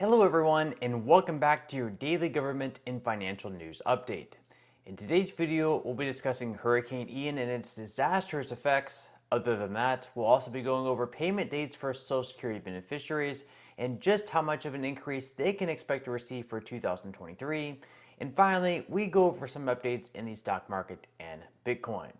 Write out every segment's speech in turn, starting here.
Hello everyone and welcome back to your daily government and financial news update. In today's video, we'll be discussing Hurricane Ian and its disastrous effects. Other than that, we'll also be going over payment dates for Social Security beneficiaries and just how much of an increase they can expect to receive for 2023. And finally, we go over some updates in the stock market and Bitcoin.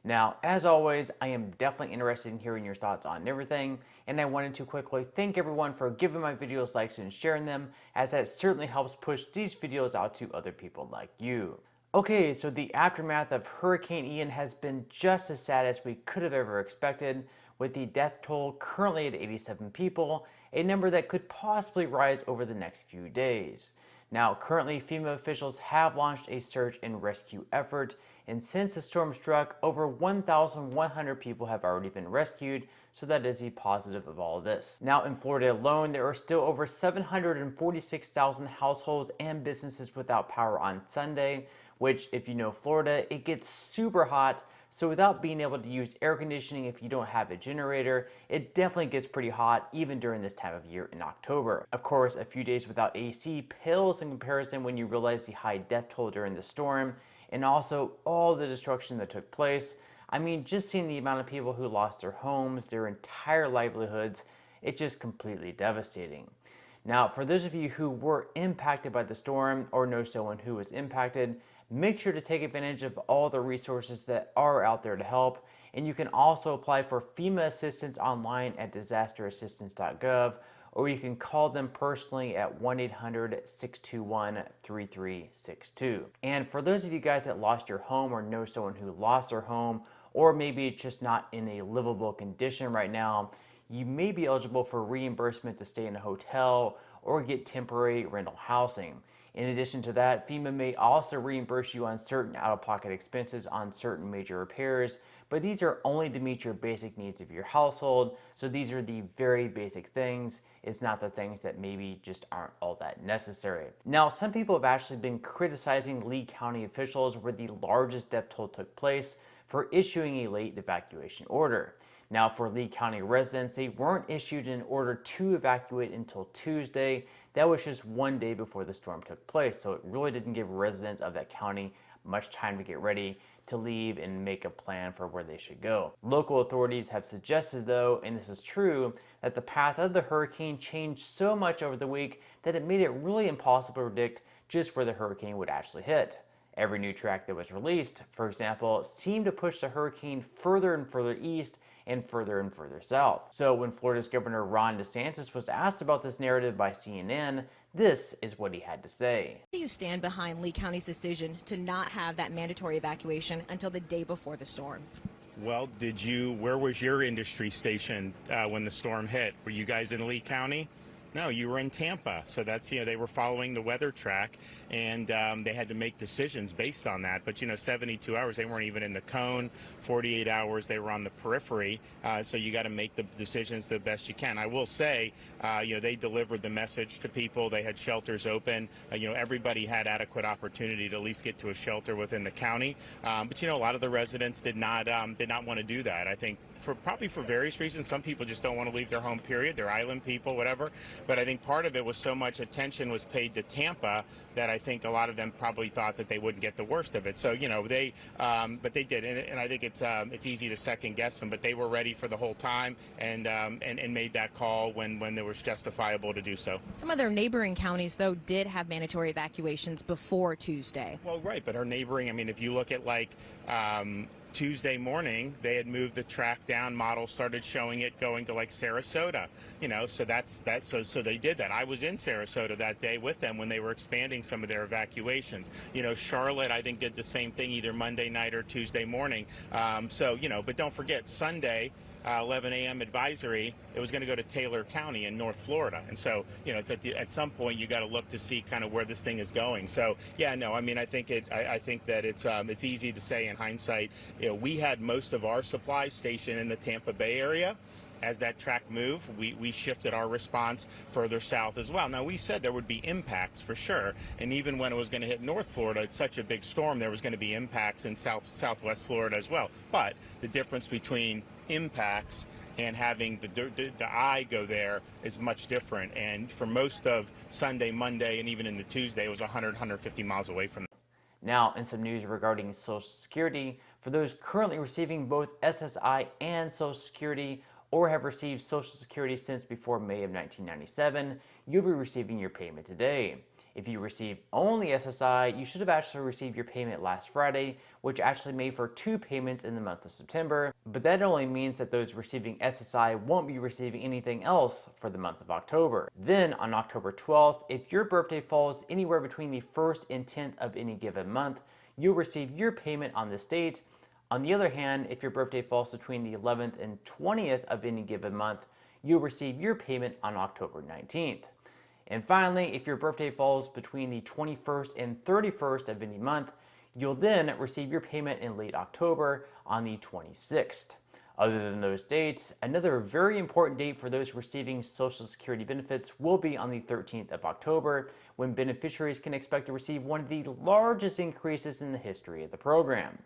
Now, as always, I am definitely interested in hearing your thoughts on everything, and I wanted to quickly thank everyone for giving my videos likes and sharing them, as that certainly helps push these videos out to other people like you. Okay, so the aftermath of Hurricane Ian has been just as sad as we could have ever expected, with the death toll currently at 87 people, a number that could possibly rise over the next few days. Now, currently, FEMA officials have launched a search and rescue effort, and since the storm struck, over 1,100 people have already been rescued, so that is the positive of all of this. Now, in Florida alone, there are still over 746,000 households and businesses without power on Sunday, which, if you know Florida, it gets super hot. So without being able to use air conditioning if you don't have a generator, it definitely gets pretty hot even during this time of year in October. Of course, a few days without AC pales in comparison when you realize the high death toll during the storm and also all the destruction that took place. I mean, just seeing the amount of people who lost their homes, their entire livelihoods, it's just completely devastating. Now, for those of you who were impacted by the storm or know someone who was impacted, make sure to take advantage of all the resources that are out there to help. And you can also apply for FEMA assistance online at disasterassistance.gov, or you can call them personally at 1-800-621-3362. And for those of you guys that lost your home or know someone who lost their home, or maybe it's just not in a livable condition right now, you may be eligible for reimbursement to stay in a hotel or get temporary rental housing. In addition to that, FEMA may also reimburse you on certain out-of-pocket expenses on certain major repairs, but these are only to meet your basic needs of your household, so these are the very basic things. It's not the things that maybe just aren't all that necessary. Now, some people have actually been criticizing Lee County officials where the largest death toll took place for issuing a late evacuation order. Now, for Lee County residents, they weren't issued an order to evacuate until Tuesday. That was just one day before the storm took place, so it really didn't give residents of that county much time to get ready to leave and make a plan for where they should go. Local authorities have suggested, though, and this is true, that the path of the hurricane changed so much over the week that it made it really impossible to predict just where the hurricane would actually hit. Every new track that was released, for example, seemed to push the hurricane further and further east and further south. So when Florida's Governor Ron DeSantis was asked about this narrative by CNN, this is what he had to say. Do you stand behind Lee County's decision to not have that mandatory evacuation until the day before the storm? Well, where was your industry station when the storm hit? Were you guys in Lee County? No, you were in Tampa. So that's, they were following the weather track, and they had to make decisions based on that. But, 72 hours, they weren't even in the cone. 48 hours, they were on the periphery. So you got to make the decisions the best you can. I will say, they delivered the message to people. They had shelters open. Everybody had adequate opportunity to at least get to a shelter within the county. But, a lot of the residents did not want to do that. I think probably for various reasons. Some people just don't want to leave their home, period. They're island people, whatever. But I think part of it was so much attention was paid to Tampa that I think a lot of them probably thought that they wouldn't get the worst of it. So, but they did. And I think it's easy to second guess them, but they were ready for the whole time and made that call when there was justifiable to do so. Some of their neighboring counties, though, did have mandatory evacuations before Tuesday. Well, right. But our neighboring, if you look at Tuesday morning, they had moved the track down. Models started showing it going to Sarasota, so they did that. I was in Sarasota that day with them when they were expanding some of their evacuations. Charlotte, I think, did the same thing either Monday night or Tuesday morning. But don't forget Sunday, 11 a.m. advisory, it was going to go to Taylor County in North Florida. And so, at some point you got to look to see kind of where this thing is going. So, I think that it's easy to say in hindsight, we had most of our supply station in the Tampa Bay area. As that track moved, we shifted our response further south as well. Now, we said there would be impacts for sure, and even when it was going to hit North Florida, it's such a big storm, there was going to be impacts in southwest Florida as well. But the difference between impacts and having the I go there is much different. And for most of Sunday, Monday, and even into Tuesday, it was 100, 150 miles away from them. Now, in some news regarding Social Security, for those currently receiving both SSI and Social Security or have received Social Security since before May of 1997, you'll be receiving your payment today. If you receive only SSI, you should have actually received your payment last Friday, which actually made for 2 payments in the month of September, but that only means that those receiving SSI won't be receiving anything else for the month of October. Then on October 12th, if your birthday falls anywhere between the 1st and 10th of any given month, you'll receive your payment on this date. On the other hand, if your birthday falls between the 11th and 20th of any given month, you'll receive your payment on October 19th. And finally, if your birthday falls between the 21st and 31st of any month, you'll then receive your payment in late October on the 26th. Other than those dates, another very important date for those receiving Social Security benefits will be on the 13th of October, when beneficiaries can expect to receive one of the largest increases in the history of the program.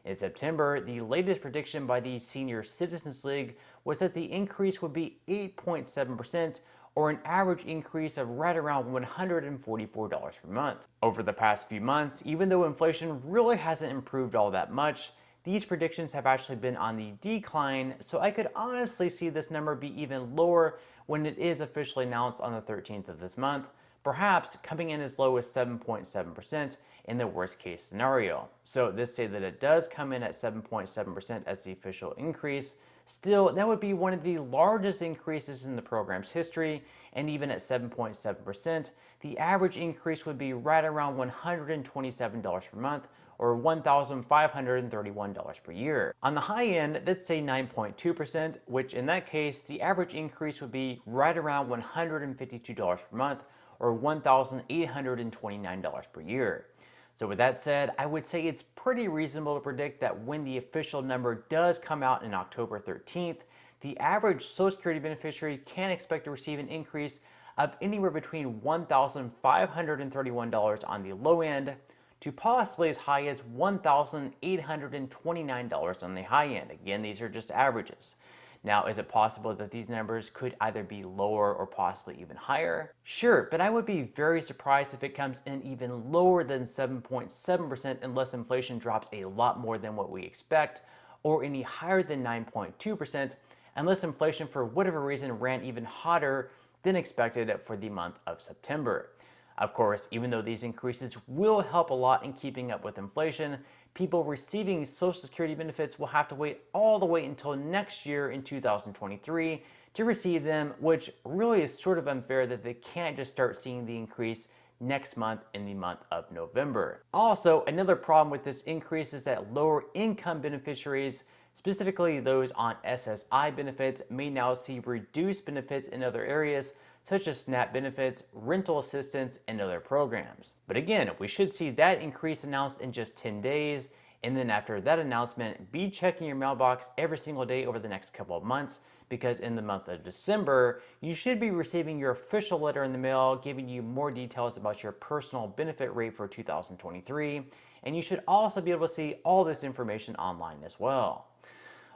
In September, the latest prediction by the Senior Citizens League was that the increase would be 8.7%, or an average increase of right around $144 per month. Over the past few months, even though inflation really hasn't improved all that much, these predictions have actually been on the decline, so I could honestly see this number be even lower when it is officially announced on the 13th of this month, perhaps coming in as low as 7.7% in the worst case scenario. So this say that it does come in at 7.7% as the official increase. Still, that would be one of the largest increases in the program's history, and even at 7.7%, the average increase would be right around $127 per month, or $1,531 per year. On the high end, let's say 9.2%, which in that case, the average increase would be right around $152 per month, or $1,829 per year. So with that said, I would say it's pretty reasonable to predict that when the official number does come out in October 13th, the average Social Security beneficiary can expect to receive an increase of anywhere between $1,531 on the low end to possibly as high as $1,829 on the high end. Again, these are just averages. Now, is it possible that these numbers could either be lower or possibly even higher? Sure, but I would be very surprised if it comes in even lower than 7.7% unless inflation drops a lot more than what we expect, or any higher than 9.2% unless inflation for whatever reason ran even hotter than expected for the month of September. Of course, even though these increases will help a lot in keeping up with inflation, people receiving Social Security benefits will have to wait all the way until next year in 2023 to receive them, which really is sort of unfair that they can't just start seeing the increase next month in the month of November. Also, another problem with this increase is that lower income beneficiaries, specifically those on SSI benefits, may now see reduced benefits in other areas such as SNAP benefits, rental assistance, and other programs. But again, we should see that increase announced in just 10 days, and then after that announcement, be checking your mailbox every single day over the next couple of months, because in the month of December, you should be receiving your official letter in the mail giving you more details about your personal benefit rate for 2023, and you should also be able to see all this information online as well.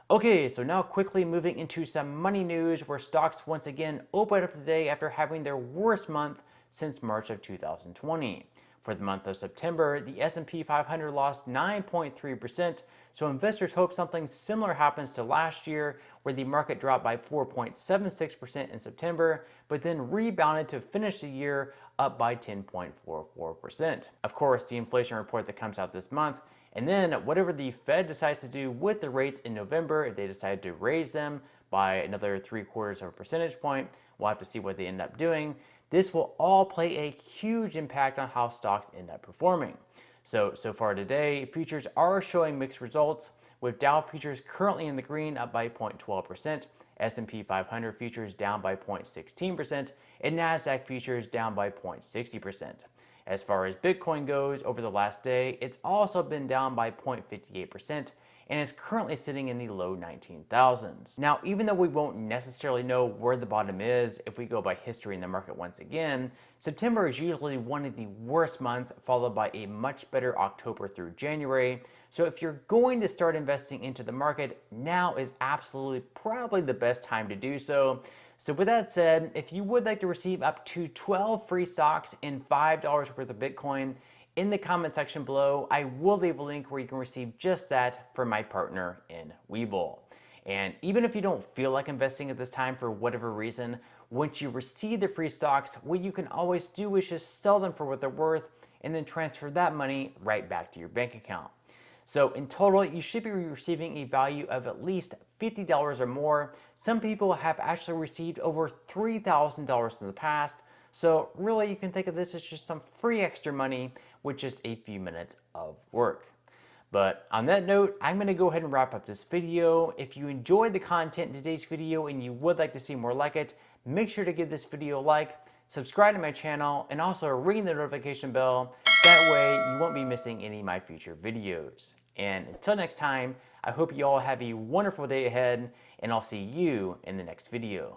Okay, so now quickly moving into some money news where stocks once again opened up today after having their worst month since March of 2020. For the month of September, the S&P 500 lost 9.3%, so investors hope something similar happens to last year where the market dropped by 4.76% in September, but then rebounded to finish the year up by 10.44%. Of course, the inflation report that comes out this month, and then whatever the Fed decides to do with the rates in November, if they decide to raise them by another 0.75 of a percentage point, we'll have to see what they end up doing. This will all play a huge impact on how stocks end up performing. So far today, futures are showing mixed results, with Dow futures currently in the green up by 0.12%, S&P 500 futures down by 0.16%, and NASDAQ futures down by 0.60%. As far as Bitcoin goes, over the last day, it's also been down by 0.58%, and is currently sitting in the low 19,000s. Now, even though we won't necessarily know where the bottom is if we go by history in the market once again, September is usually one of the worst months, followed by a much better October through January. So if you're going to start investing into the market, now is absolutely probably the best time to do so. So with that said, if you would like to receive up to 12 free stocks and $5 worth of Bitcoin, in the comment section below, I will leave a link where you can receive just that from my partner in Webull. And even if you don't feel like investing at this time for whatever reason, once you receive the free stocks, what you can always do is just sell them for what they're worth and then transfer that money right back to your bank account. So in total, you should be receiving a value of at least $50 or more. Some people have actually received over $3,000 in the past. So really, you can think of this as just some free extra money with just a few minutes of work. But on that note, I'm going to go ahead and wrap up this video. If you enjoyed the content in today's video and you would like to see more like it, make sure to give this video a like, subscribe to my channel, and also ring the notification bell. That way you won't be missing any of my future videos. And until next time, I hope you all have a wonderful day ahead, and I'll see you in the next video.